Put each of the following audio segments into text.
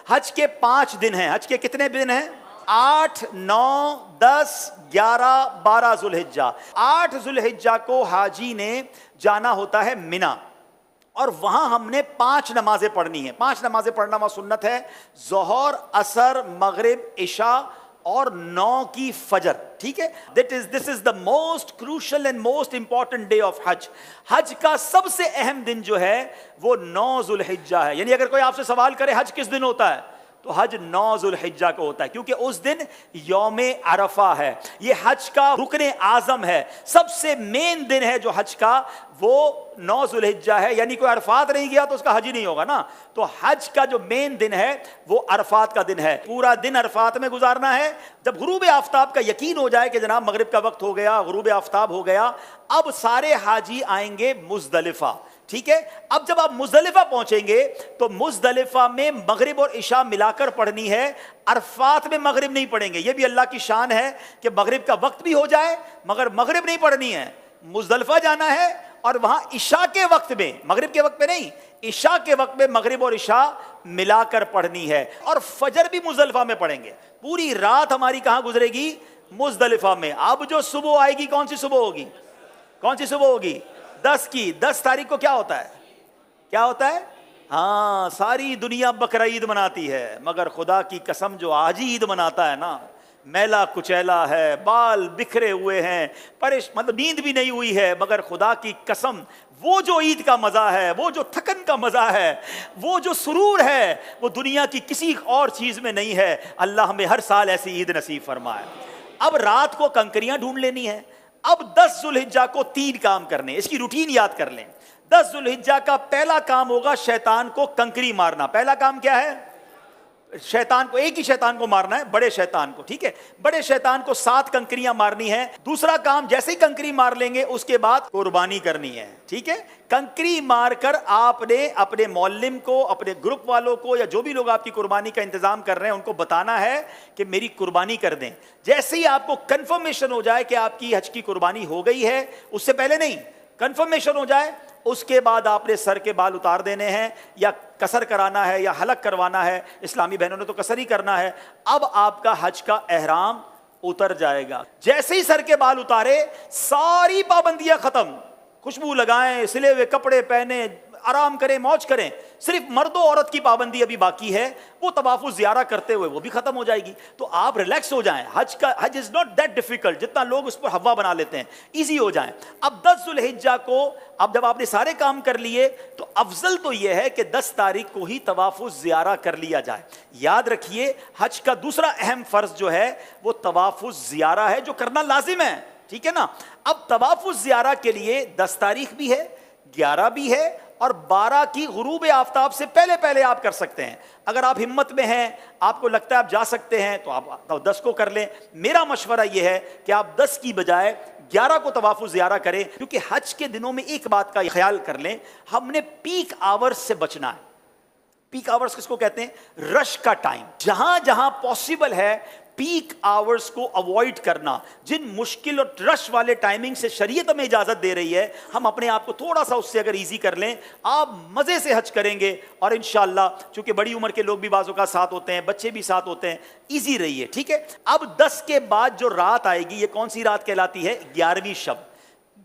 حج کے 5 دن ہیں. حج کے کتنے دن ہیں؟ 8, 9, 10, 11, 12 ذوالحجہ. 8 ذوالحجہ کو حاجی نے جانا ہوتا ہے مینا، اور وہاں ہم نے 5 نمازیں پڑھنی ہیں. 5 نمازیں پڑھنا وہ سنت ہے: ظہر، عصر، مغرب، عشاء اور 9 کی فجر. ٹھیک ہے، this is the most crucial and most important day of حج. حج کا سب سے اہم دن جو ہے وہ 9 ذوالحجہ ہے. یعنی اگر کوئی آپ سے سوال کرے حج کس دن ہوتا ہے، تو حج 9 ذوالحجہ کو ہوتا ہے، کیونکہ اس دن یوم عرفہ ہے. یہ حج کا رکن اعظم ہے، سب سے مین دن ہے جو حج کا، وہ 9 ذوالحجہ ہے. یعنی کوئی عرفات نہیں گیا تو اس کا حج ہی نہیں ہوگا نا. تو حج کا جو مین دن ہے وہ عرفات کا دن ہے. پورا دن عرفات میں گزارنا ہے. جب غروب آفتاب کا یقین ہو جائے کہ جناب مغرب کا وقت ہو گیا، غروب آفتاب ہو گیا، اب سارے حاجی آئیں گے مزدلفہ. ٹھیک ہے، اب جب آپ مزدلفہ پہنچیں گے تو مزدلفہ میں مغرب اور عشاء ملا کر پڑھنی ہے. عرفات میں مغرب نہیں پڑھیں گے. یہ بھی اللہ کی شان ہے کہ مغرب کا وقت بھی ہو جائے مگر مغرب نہیں پڑھنی ہے. مزدلفہ جانا ہے اور وہاں عشاء کے وقت میں، مغرب کے وقت میں نہیں، عشاء کے وقت میں مغرب اور عشاء ملا کر پڑھنی ہے. اور فجر بھی مزدلفہ میں پڑھیں گے. پوری رات ہماری کہاں گزرے گی؟ مزدلفہ میں. اب جو صبح آئے گی، کون سی صبح ہوگی؟ کون سی صبح ہوگی؟ 10 کی. 10 تاریخ کو کیا ہوتا ہے؟ کیا ہوتا ہے؟ ہاں، ساری دنیا بقرعید مناتی ہے مگر خدا کی قسم جو آج عید مناتا ہے نا، میلا کچیلا ہے، بال بکھرے ہوئے ہیں، مطلب نیند بھی نہیں ہوئی ہے، مگر خدا کی قسم وہ جو عید کا مزہ ہے، وہ جو تھکن کا مزہ ہے، وہ جو سرور ہے، وہ دنیا کی کسی اور چیز میں نہیں ہے. اللہ ہمیں ہر سال ایسی عید نصیب فرمائے. اب رات کو کنکریاں ڈھونڈ لینی ہے. اب 10 ذوالحجہ کو 3 کام کرنے، اس کی روٹین یاد کر لیں. 10 ذوالحجہ کا پہلا کام ہوگا شیطان کو کنکری مارنا. پہلا کام کیا ہے؟ شیطان کو، ایک ہی شیطان کو مارنا ہے، بڑے شیطان کو. ٹھیک ہے، بڑے شیطان کو 7 کنکریاں مارنی ہیں. دوسرا کام، جیسے ہی کنکری مار لیں گے اس کے بعد قربانی کرنی ہے. ٹھیک ہے، کنکری مار کر آپ نے اپنے معلم کو، اپنے گروپ والوں کو، یا جو بھی لوگ آپ کی قربانی کا انتظام کر رہے ہیں ان کو بتانا ہے کہ میری قربانی کر دیں. جیسے ہی آپ کو کنفرمیشن ہو جائے کہ آپ کی حج کی قربانی ہو گئی ہے، اس سے پہلے نہیں، کنفرمیشن ہو جائے، اس کے بعد آپ نے سر کے بال اتار دینے ہیں، یا قصر کرانا ہے یا حلق کروانا ہے. اسلامی بہنوں نے تو قصر ہی کرنا ہے. اب آپ کا حج کا احرام اتر جائے گا. جیسے ہی سر کے بال اتارے، ساری پابندیاں ختم. خوشبو لگائیں، سلے ہوئے کپڑے پہنے، آرام کریں، موج کریں. صرف مرد و عورت کی پابندی ابھی باقی ہے، وہ طواف الزیارہ کرتے ہوئے وہ بھی ختم ہو جائے گی. تو آپ ریلیکس ہو جائیں. حج از ناٹ دیٹ ڈیفیکلٹ جتنا لوگ اس پر ہوا بنا لیتے ہیں. ایزی ہو جائیں. اب 10 ذوالحجہ کو، اب جب آپ نے سارے کام کر لیے تو افضل تو یہ ہے کہ 10 تاریخ کو ہی طواف الزیارہ کر لیا جائے. یاد رکھیے، حج کا دوسرا اہم فرض جو ہے وہ طواف الزیارہ ہے، جو کرنا لازم ہے. ٹھیک ہے نا. اب طواف الزیارہ کے لیے 10 تاریخ بھی ہے، 11 بھی ہے، اور 12 کی غروب آفتاب سے پہلے آپ کر سکتے ہیں. اگر آپ ہمت میں ہیں، آپ کو لگتا ہے آپ جا سکتے ہیں، تو آپ 10 کو کر لیں. میرا مشورہ یہ ہے کہ آپ 10 کی بجائے 11 کو طواف الزیارہ کریں، کیونکہ حج کے دنوں میں ایک بات کا خیال کر لیں، ہم نے پیک آورز سے بچنا ہے. پیک آورز کس کو کہتے ہیں؟ رش کا ٹائم. جہاں جہاں پاسبل ہے پیک آورز کو اوائڈ کرنا. جن مشکل اور رش والے ٹائمنگ سے شریعت ہمیں اجازت دے رہی ہے، ہم اپنے آپ کو تھوڑا سا اس سے اگر ایزی کر لیں، آپ مزے سے حج کریں گے. اور انشاءاللہ چونکہ بڑی عمر کے لوگ بھی بعض اوقات ساتھ ہوتے ہیں، بچے بھی ساتھ ہوتے ہیں، ایزی رہیے. ٹھیک ہے. اب 10 کے بعد جو رات آئے گی، یہ کون سی رات کہلاتی ہے؟ 11ویں شب.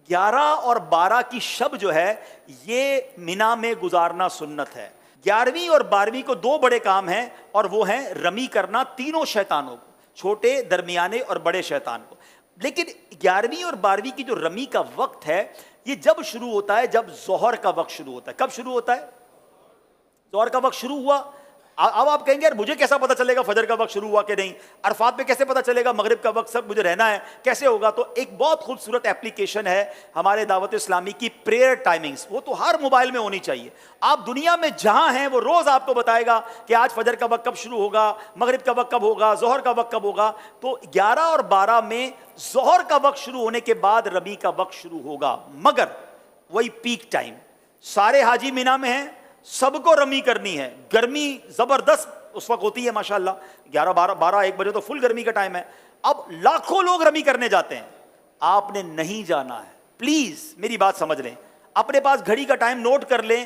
11 اور 12 کی شب جو ہے یہ مینا میں گزارنا سنت ہے. 11ویں اور 12ویں کو 2 بڑے کام ہیں، اور وہ ہیں رمی کرنا تینوں شیطانوں کو، چھوٹے، درمیانے اور بڑے شیطان کو. لیکن 11ویں اور 12ویں کی جو رمی کا وقت ہے یہ جب شروع ہوتا ہے؟ جب ظہر کا وقت شروع ہوتا ہے. کب شروع ہوتا ہے؟ ظہر کا وقت شروع ہوا. اب آپ کہیں گے یار مجھے کیسا پتہ چلے گا فجر کا وقت شروع ہوا کہ نہیں؟ عرفات میں کیسے پتہ چلے گا مغرب کا وقت سب مجھے رہنا ہے کیسے ہوگا؟ تو ایک بہت خوبصورت اپلیکیشن ہے ہمارے دعوت اسلامی کی، پریئر ٹائمنگز. وہ تو ہر موبائل میں ہونی چاہیے. آپ دنیا میں جہاں ہیں وہ روز آپ کو بتائے گا کہ آج فجر کا وقت کب شروع ہوگا، مغرب کا وقت کب ہوگا، ظہر کا وقت کب ہوگا. تو 11 اور 12 میں ظہر کا وقت شروع ہونے کے بعد رمی کا وقت شروع ہوگا، مگر وہی پیک ٹائم. سارے حاجی مینا میں ہیں، سب کو رمی کرنی ہے. گرمی زبردست اس وقت ہوتی ہے ماشاءاللہ، 11 12 1 بجے تو فل گرمی کا ٹائم ہے. اب لاکھوں لوگ رمی کرنے جاتے ہیں، آپ نے نہیں جانا ہے. پلیز میری بات سمجھ لیں، اپنے پاس گھڑی کا ٹائم نوٹ کر لیں.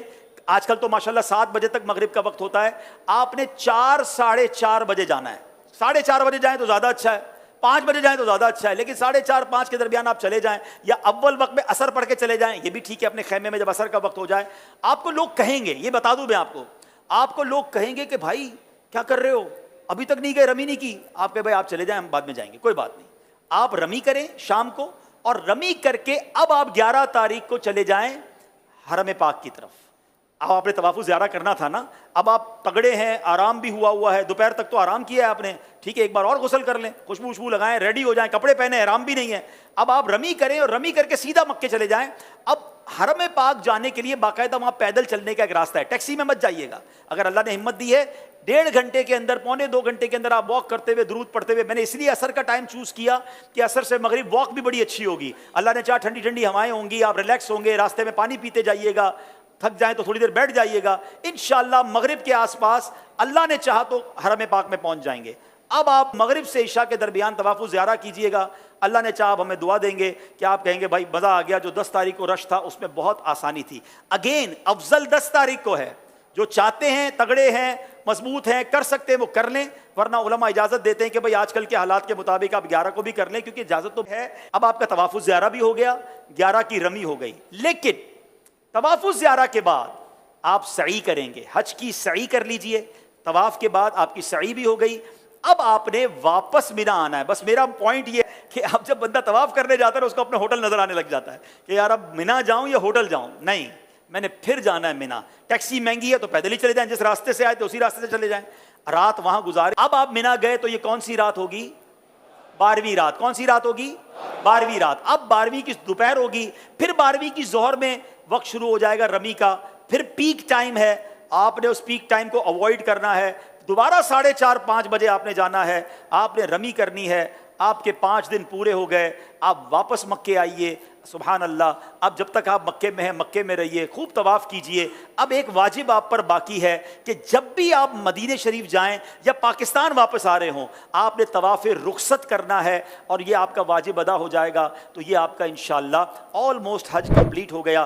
آج کل تو ماشاءاللہ 7 بجے تک مغرب کا وقت ہوتا ہے، آپ نے 4 ساڑھے 4 بجے جانا ہے. 4:30 بجے جائیں تو زیادہ اچھا ہے، 5 بجے جائیں تو زیادہ اچھا ہے، لیکن 4:30 5 کے درمیان آپ چلے جائیں، یا اول وقت میں عصر پڑھ کے چلے جائیں، یہ بھی ٹھیک ہے. اپنے خیمے میں جب عصر کا وقت ہو جائے، آپ کو لوگ کہیں گے، یہ بتا دوں میں آپ کو لوگ کہیں گے کہ بھائی کیا کر رہے ہو، ابھی تک نہیں گئے، رمی نہیں کی. آپ کہ بھائی آپ چلے جائیں، ہم بعد میں جائیں گے، کوئی بات نہیں. آپ رمی کریں شام کو، اور رمی کر کے اب آپ 11 تاریخ کو چلے جائیں حرم پاک کی طرف. اب آپ نے طواف زیارہ کرنا تھا نا، اب آپ تگڑے ہیں، آرام بھی ہوا ہے، دوپہر تک تو آرام کیا ہے آپ نے، ٹھیک ہے، ایک بار اور غسل کر لیں، خوشبو لگائیں، ریڈی ہو جائیں، کپڑے پہنے، آرام بھی نہیں ہے. اب آپ رمی کریں اور رمی کر کے سیدھا مکے چلے جائیں. اب حرم پاک جانے کے لیے باقاعدہ وہاں پیدل چلنے کا ایک راستہ ہے، ٹیکسی میں مت جائیے گا. اگر اللہ نے ہمت دی ہے 1.5 گھنٹے کے اندر، 1.25 گھنٹے کے اندر آپ واک کرتے ہوئے، درود پڑھتے ہوئے. میں نے اس لیے عصر کا ٹائم چوز کیا کہ عصر سے مغرب واک بھی بڑی اچھی ہوگی، اللہ نے چاہا ٹھنڈی ٹھنڈی ہوائیں ہوں گی، آپ ریلیکس ہوں گے، راستے میں پانی پیتے جائیے گا، تھک جائیں تو تھوڑی دیر بیٹھ جائیے گا، انشاءاللہ مغرب کے آس پاس اللہ نے چاہا تو حرم پاک میں پہنچ جائیں گے. اب آپ مغرب سے عشاء کے درمیان طواف زیارہ کیجئے گا، اللہ نے چاہا ہمیں دعا دیں گے کہ آپ کہیں گے بھائی مزہ آ گیا، جو 10 تاریخ کو رش تھا اس میں بہت آسانی تھی. اگین افضل 10 تاریخ کو ہے، جو چاہتے ہیں، تگڑے ہیں، مضبوط ہیں، کر سکتے ہیں وہ کر لیں، ورنہ علماء اجازت دیتے ہیں کہ بھائی آج کل کے حالات کے مطابق آپ 11 کو بھی کر لیں، کیونکہ اجازت تو ہے. اب آپ کا طواف زیارہ بھی ہو گیا، 11 کی رمی ہو گئی. لیکن طواف زیارہ کے بعد آپ سعی کریں گے، حج کی سعی کر لیجئے. طواف کے بعد آپ کی سعی بھی ہو گئی، اب آپ نے واپس مینا آنا ہے. بس میرا پوائنٹ یہ کہ اب جب بندہ طواف کرنے جاتا ہے اس کو اپنا ہوٹل نظر آنے لگ جاتا ہے کہ یار اب مینا جاؤں یا ہوٹل جاؤں. نہیں، میں نے پھر جانا ہے مینا. ٹیکسی مہنگی ہے تو پیدل ہی چلے جائیں، جس راستے سے آئے تو اسی راستے سے چلے جائیں، رات وہاں گزارے. اب آپ مینا گئے تو یہ کون سی رات ہوگی؟ 12ویں رات. کون سی رات ہوگی؟ 12ویں رات. اب 12ویں کی دوپہر ہوگی، پھر 12ویں کی ظہر میں وقت شروع ہو جائے گا رمی کا. پھر پیک ٹائم ہے، آپ نے اس پیک ٹائم کو اوائڈ کرنا ہے. دوبارہ 4:30 5 بجے آپ نے جانا ہے، آپ نے رمی کرنی ہے. آپ کے 5 دن پورے ہو گئے، آپ واپس مکے آئیے. سبحان اللہ. اب جب تک آپ مکے میں ہیں مکے میں رہیے، خوب طواف کیجئے. اب ایک واجب آپ پر باقی ہے کہ جب بھی آپ مدینہ شریف جائیں یا پاکستان واپس آ رہے ہوں، آپ نے طواف رخصت کرنا ہے، اور یہ آپ کا واجب ادا ہو جائے گا. تو یہ آپ کا انشاءاللہ آلموسٹ حج کمپلیٹ ہو گیا.